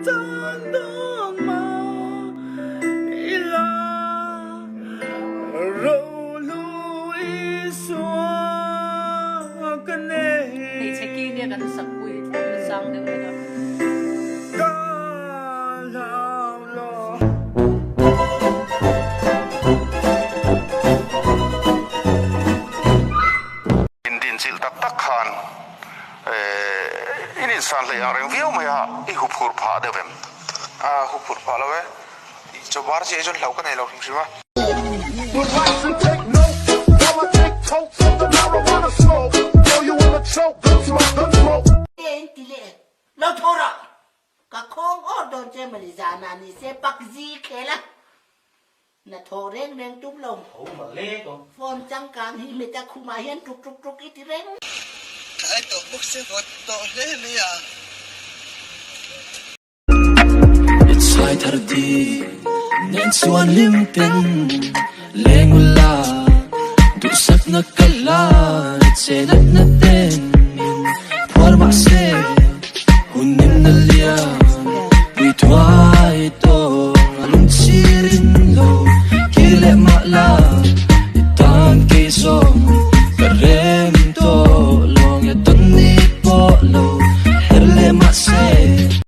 tan đón mà ila râu lui xóa cái này thì sẽ kia dia kan sak kui sang dia kan ca lao lo din sil tak tak khan in insan le yang reng viu mai ha I hu phur pha de vem hu phur pha lo ve cho bar che jon lau ka nei lo thim shima Would like to take note while I take totes of the marijuana smoke. Throw you in a choke, gun smoke. Tên tỷ lệ nó thô rồi cả không ở đồn chơi mà đi ra nà ni sẽ bắt gì thế là nà thô reng reng trúng lồng thổ mà lê con phone trắng càng hi mày ta khu mà hiên trục trục trục ít tí reng Cái tổ bốc sẽ vật tổ lên đi à. It's 5:30 nên chuan lim tin leng la du sak na kala che na ten por ma se